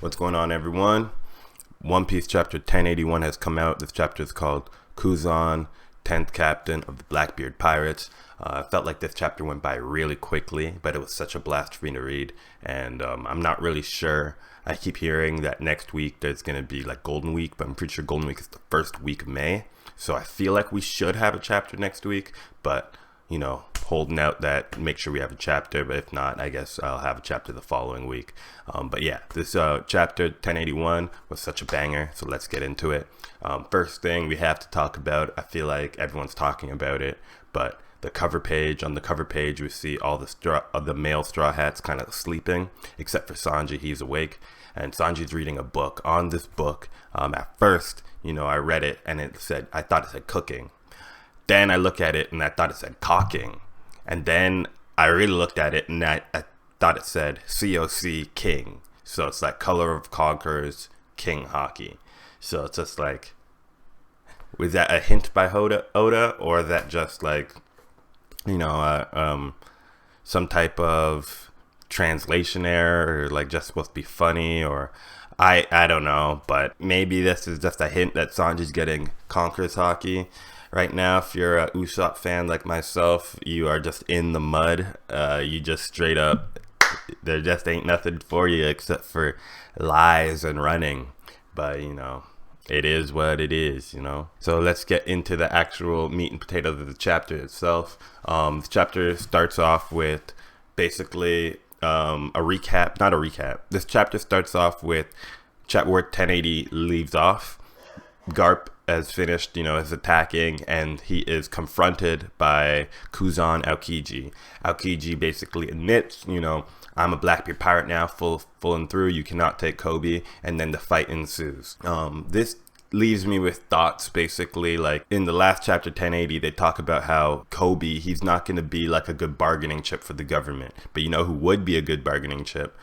What's going on, everyone? One Piece chapter 1081 has come out. This chapter is called Kuzan, 10th Captain of the BlackBeard Pirates. I felt like this chapter went by really quickly, but it was such a blast for me to read. And I'm not really sure. I keep hearing that next week there's going to be like Golden Week, but I'm pretty sure Golden Week is the first week of May. So I feel like we should have a chapter next week, but you know, holding out that make sure we have a chapter, but if not, I guess I'll have a chapter the following week. But yeah, this chapter 1081 was such a banger, so let's get into it. First thing we have to talk about, I feel like everyone's talking about it, but the cover page. On the cover page, we see all the male Straw Hats kind of sleeping, except for Sanji. He's awake, and Sanji's reading a book. On this book, at first, you know, I read it and I thought it said cooking. Then I look at it and I thought it said cocking. And then I really looked at it and I thought it said COC King. So it's like Color of Conquerors King Hockey. So it's just like, was that a hint by Oda, or is that just like, you know, some type of translation error, or like just supposed to be funny, or I don't know. But maybe this is just a hint that Sanji's getting Conquerors Hockey. Right now, if you're a Usopp fan like myself, you are just in the mud. You just straight up, there just ain't nothing for you except for lies and running. But, you know, it is what it is, you know. So let's get into the actual meat and potatoes of the chapter itself. The chapter starts off with basically a recap. Not a recap. This chapter starts off with where 1080 leaves off. Garp has finished, you know, is attacking, and he is confronted by Kuzan Aokiji. Aokiji basically admits, you know, I'm a Blackbeard pirate now, full and through. You cannot take Kobe, and then the fight ensues. This leaves me with thoughts, basically, like in the last chapter 1080, they talk about how Kobe, he's not going to be like a good bargaining chip for the government. But you know who would be a good bargaining chip?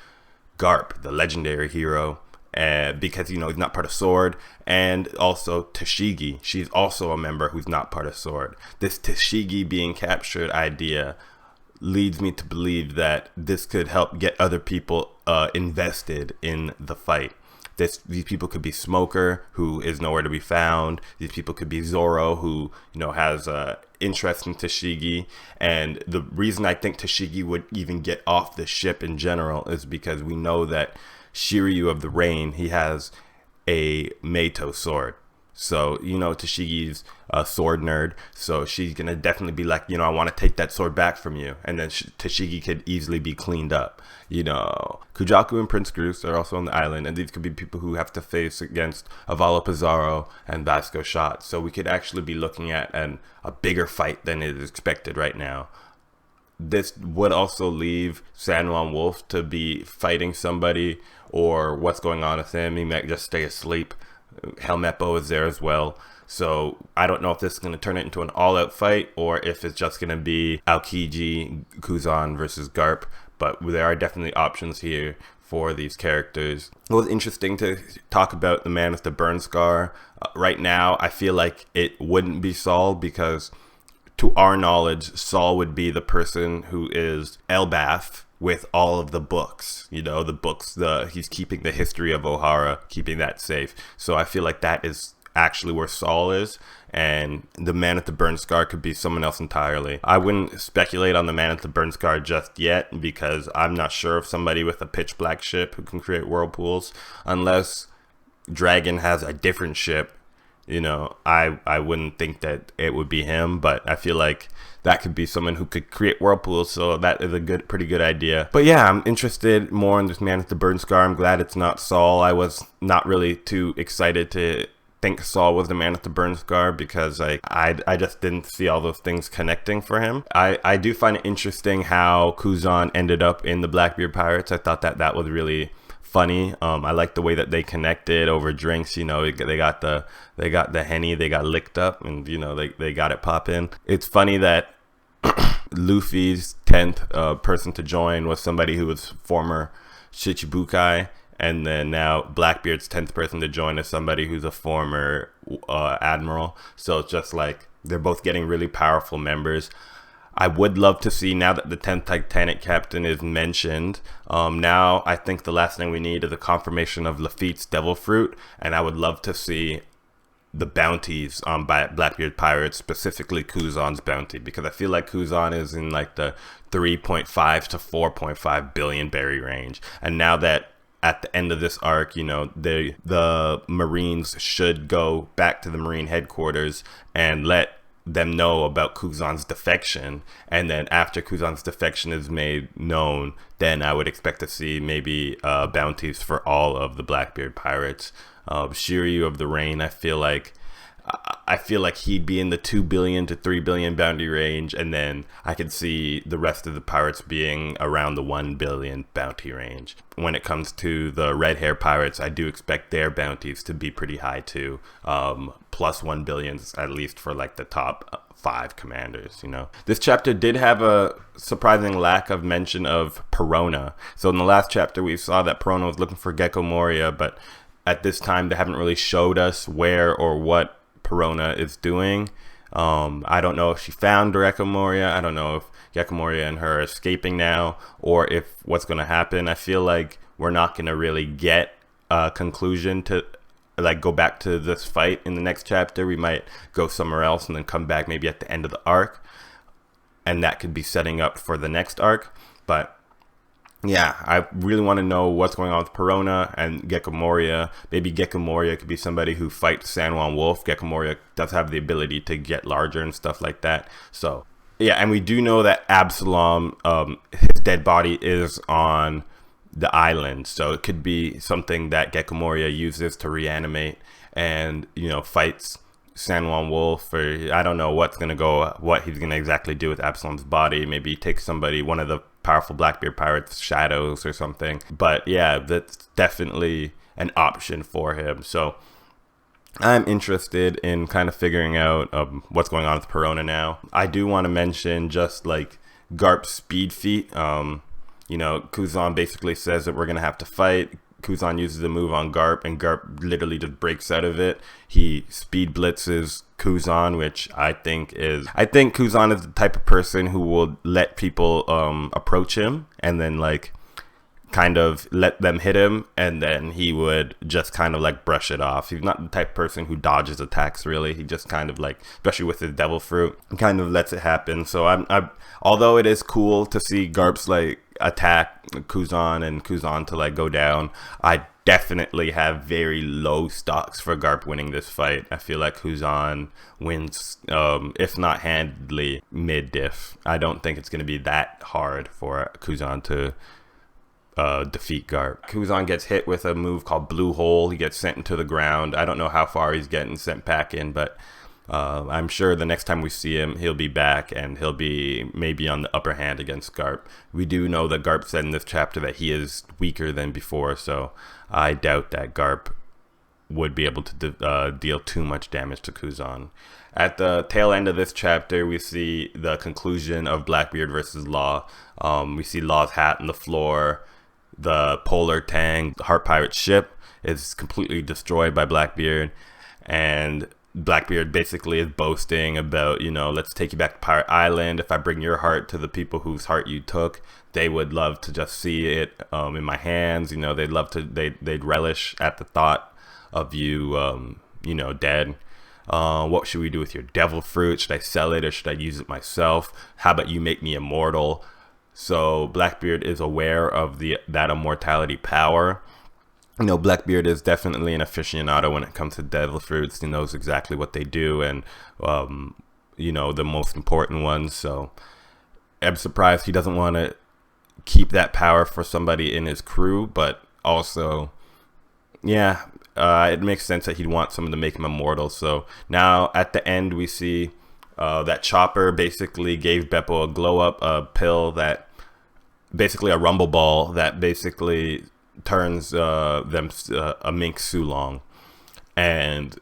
Garp, the legendary hero. Because, you know, he's not part of Sword, and also Tashigi, she's also a member who's not part of Sword. This Tashigi being captured idea leads me to believe that this could help get other people invested in the fight. These people could be Smoker, who is nowhere to be found. These people could be Zoro, who, you know, has interest in Tashigi. And the reason I think Tashigi would even get off the ship in general is because we know that Shiryu of the Rain, he has a Meito sword. So, you know, Tashigi's a sword nerd. So she's going to definitely be like, you know, I want to take that sword back from you. And then Tashigi could easily be cleaned up. You know, Kujaku and Prince Groose are also on the island. And these could be people who have to face against Avalo Pizarro and Vasco Shot. So we could actually be looking at a bigger fight than is expected right now. This would also leave San Juan Wolf to be fighting somebody, or what's going on with him. He might just stay asleep. Helmeppo is there as well. So I don't know if this is going to turn it into an all-out fight, or if it's just going to be Aokiji, Kuzan versus Garp. But there are definitely options here for these characters. It was interesting to talk about the man with the burn scar. Right now, I feel like it wouldn't be Saul, because to our knowledge, Saul would be the person who is Elbaf with all of the books. You know, the books, he's keeping the history of Ohara, keeping that safe. So I feel like that is actually where Saul is, and the man with the burn scar could be someone else entirely. I wouldn't speculate on the man with the burn scar just yet, because I'm not sure of somebody with a pitch black ship who can create whirlpools, unless Dragon has a different ship. You know, I wouldn't think that it would be him, but I feel like that could be someone who could create whirlpools, so that is a pretty good idea. But yeah, I'm interested more in this man with the burn scar. I'm glad it's not Saul. I was not really too excited to think Saul was the man with the burn scar, because I just didn't see all those things connecting for him. I do find it interesting how Kuzan ended up in the Blackbeard Pirates. I thought that was really funny. I like the way that they connected over drinks. You know, they got the Henny, they got licked up, and you know, they got it poppin'. It's funny that Luffy's 10th person to join was somebody who was former Shichibukai, and then now Blackbeard's 10th person to join is somebody who's a former admiral. So it's just like they're both getting really powerful members. I would love to see, now that the 10th Titanic captain is mentioned, now I think the last thing we need is a confirmation of Lafitte's Devil Fruit, and I would love to see the bounties by Blackbeard Pirates, specifically Kuzan's bounty, because I feel like Kuzan is in like the 3.5 to 4.5 billion berry range. And now that at the end of this arc, you know, the Marines should go back to the Marine headquarters and let them know about Kuzan's defection, and then after Kuzan's defection is made known, then I would expect to see maybe bounties for all of the Blackbeard pirates. Shiryu of the Rain, I feel like he'd be in the 2 billion to 3 billion bounty range, and then I could see the rest of the pirates being around the 1 billion bounty range. When it comes to the red hair pirates, I do expect their bounties to be pretty high too, plus 1 billion at least for like the top 5 commanders, you know. This chapter did have a surprising lack of mention of Perona. So in the last chapter we saw that Perona was looking for Gecko Moria, but at this time they haven't really showed us where or what Perona is doing. I don't know if she found Gecko Moria. I don't know if Gecko Moria and her are escaping now, or if what's going to happen. I feel like we're not going to really get a conclusion to like go back to this fight in the next chapter. We might go somewhere else and then come back maybe at the end of the arc, and that could be setting up for the next arc. But yeah, I really want to know what's going on with Perona and Gecko Moria. Maybe Gecko Moria could be somebody who fights San Juan Wolf. Gecko Moria does have the ability to get larger and stuff like that. So yeah, and we do know that Absalom, his dead body is on the island. So it could be something that Gecko Moria uses to reanimate and, you know, fights San Juan Wolf, or I don't know what he's gonna exactly do with Absalom's body. Maybe take somebody, one of the powerful Blackbeard pirates' shadows or something. But yeah, that's definitely an option for him. So I'm interested in kind of figuring out what's going on with Perona now. I do want to mention just like Garp's speed feat. You know, Kuzan basically says that we're gonna have to fight. Kuzan uses a move on Garp, and Garp literally just breaks out of it. He speed blitzes Kuzan, which I think Kuzan is the type of person who will let people approach him and then like kind of let them hit him, and then he would just kind of like brush it off. He's not the type of person who dodges attacks really. He just kind of like, especially with his Devil Fruit, kind of lets it happen. So I'm although it is cool to see Garp's like attack Kuzan and Kuzan to like go down, I definitely have very low stocks for Garp winning this fight. I feel like Kuzan wins, if not handedly, mid-diff. I don't think it's going to be that hard for Kuzan to defeat Garp. Kuzan gets hit with a move called Blue Hole. He gets sent into the ground. I don't know how far he's getting sent back in, but I'm sure the next time we see him, he'll be back and he'll be maybe on the upper hand against Garp. We do know that Garp said in this chapter that he is weaker than before, so I doubt that Garp would be able to deal too much damage to Kuzan. At the tail end of this chapter, we see the conclusion of Blackbeard versus Law. We see Law's hat on the floor. The Polar Tang, the Heart Pirate ship, is completely destroyed by Blackbeard, and Blackbeard basically is boasting about, you know, let's take you back to Pirate Island. If I bring your heart to the people whose heart you took, they would love to just see it in my hands. You know, they'd relish at the thought of you, you know, dead. What should we do with your Devil Fruit? Should I sell it or should I use it myself? How about you make me immortal? So Blackbeard is aware of that immortality power. You know, Blackbeard is definitely an aficionado when it comes to Devil Fruits. He knows exactly what they do and, you know, the most important ones. So I'm surprised he doesn't want to keep that power for somebody in his crew. But also, yeah, it makes sense that he'd want someone to make him immortal. So now at the end, we see that Chopper basically gave Beppo a glow-up, a pill that basically a rumble ball that basically turns them a mink Sulong, and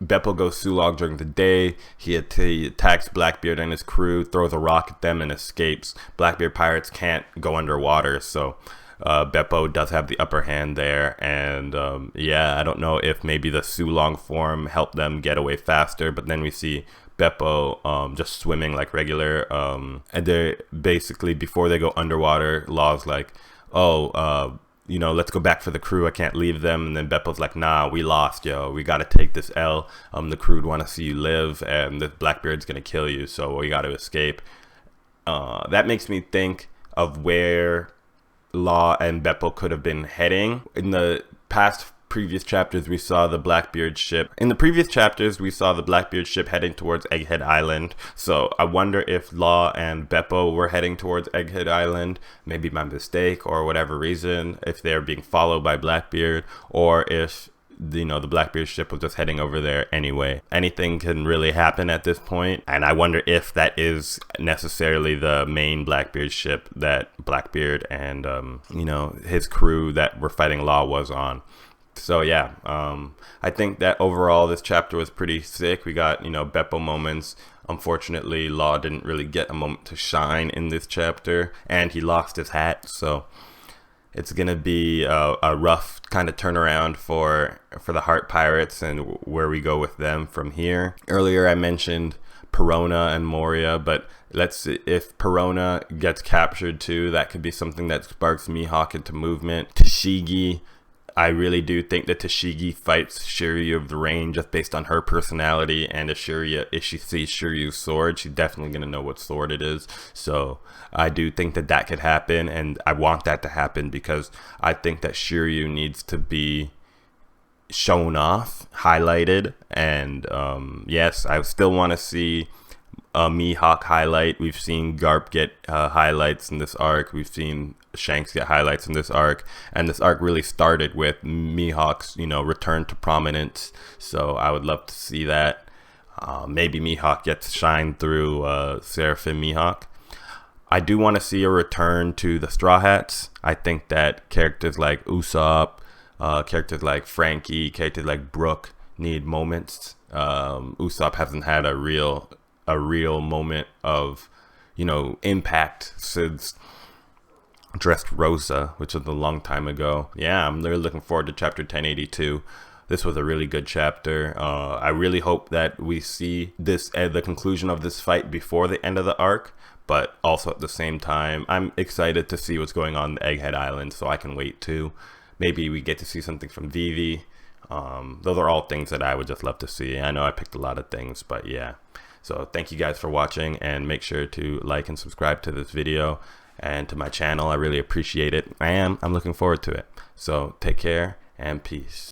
Beppo goes Sulong during the day. He attacks Blackbeard and his crew, throws a rock at them, and escapes. Blackbeard pirates can't go underwater, so Beppo does have the upper hand there. And yeah, I don't know if maybe the Sulong form helped them get away faster, but then we see Beppo just swimming like regular. And they basically, before they go underwater, Law's like, oh, you know, let's go back for the crew. I can't leave them. And then Beppo's like, nah, we lost, yo. We got to take this L. The crew would want to see you live, and the Blackbeard's going to kill you, so we got to escape. That makes me think of where Law and Beppo could have been heading. In the previous chapters, we saw the Blackbeard ship. In the previous chapters, we saw the Blackbeard ship heading towards Egghead Island. So I wonder if Law and Beppo were heading towards Egghead Island, maybe by mistake or whatever reason, if they're being followed by Blackbeard, or if, you know, the Blackbeard ship was just heading over there anyway. Anything can really happen at this point, and I wonder if that is necessarily the main Blackbeard ship that Blackbeard and you know, his crew that were fighting Law was on. So yeah, I think that overall this chapter was pretty sick. We got, you know, Beppo moments. Unfortunately, Law didn't really get a moment to shine in this chapter, and he lost his hat, so it's gonna be a rough kind of turnaround for the Heart Pirates and where we go with them from here. Earlier I mentioned Perona and Moria, but let's see, if Perona gets captured too, that could be something that sparks Mihawk into movement. Tashigi, I really do think that Tashigi fights Shiryu of the Rain just based on her personality, and if she sees Shiryu's sword, she's definitely going to know what sword it is. So I do think that that could happen, and I want that to happen because I think that Shiryu needs to be shown off, highlighted, and yes, I still want to see a Mihawk highlight. We've seen Garp get highlights in this arc. We've seen Shanks get highlights in this arc, and this arc really started with Mihawk's, you know, return to prominence. So I would love to see that. Maybe Mihawk gets shine through Seraphim Mihawk. I do want to see a return to the Straw Hats. I think that characters like Usopp, characters like Frankie, characters like Brook need moments. Usopp hasn't had a real moment of, you know, impact since Dressrosa, which was a long time ago. Yeah, I'm really looking forward to chapter 1082. This was a really good chapter. I really hope that we see this at the conclusion of this fight before the end of the arc, but also at the same time, I'm excited to see what's going on in Egghead Island, so I can wait too. Maybe we get to see something from Vivi. Those are all things that I would just love to see. I know I picked a lot of things, but yeah. So thank you guys for watching, and make sure to like and subscribe to this video and to my channel. I really appreciate it. I'm looking forward to it. So take care and peace.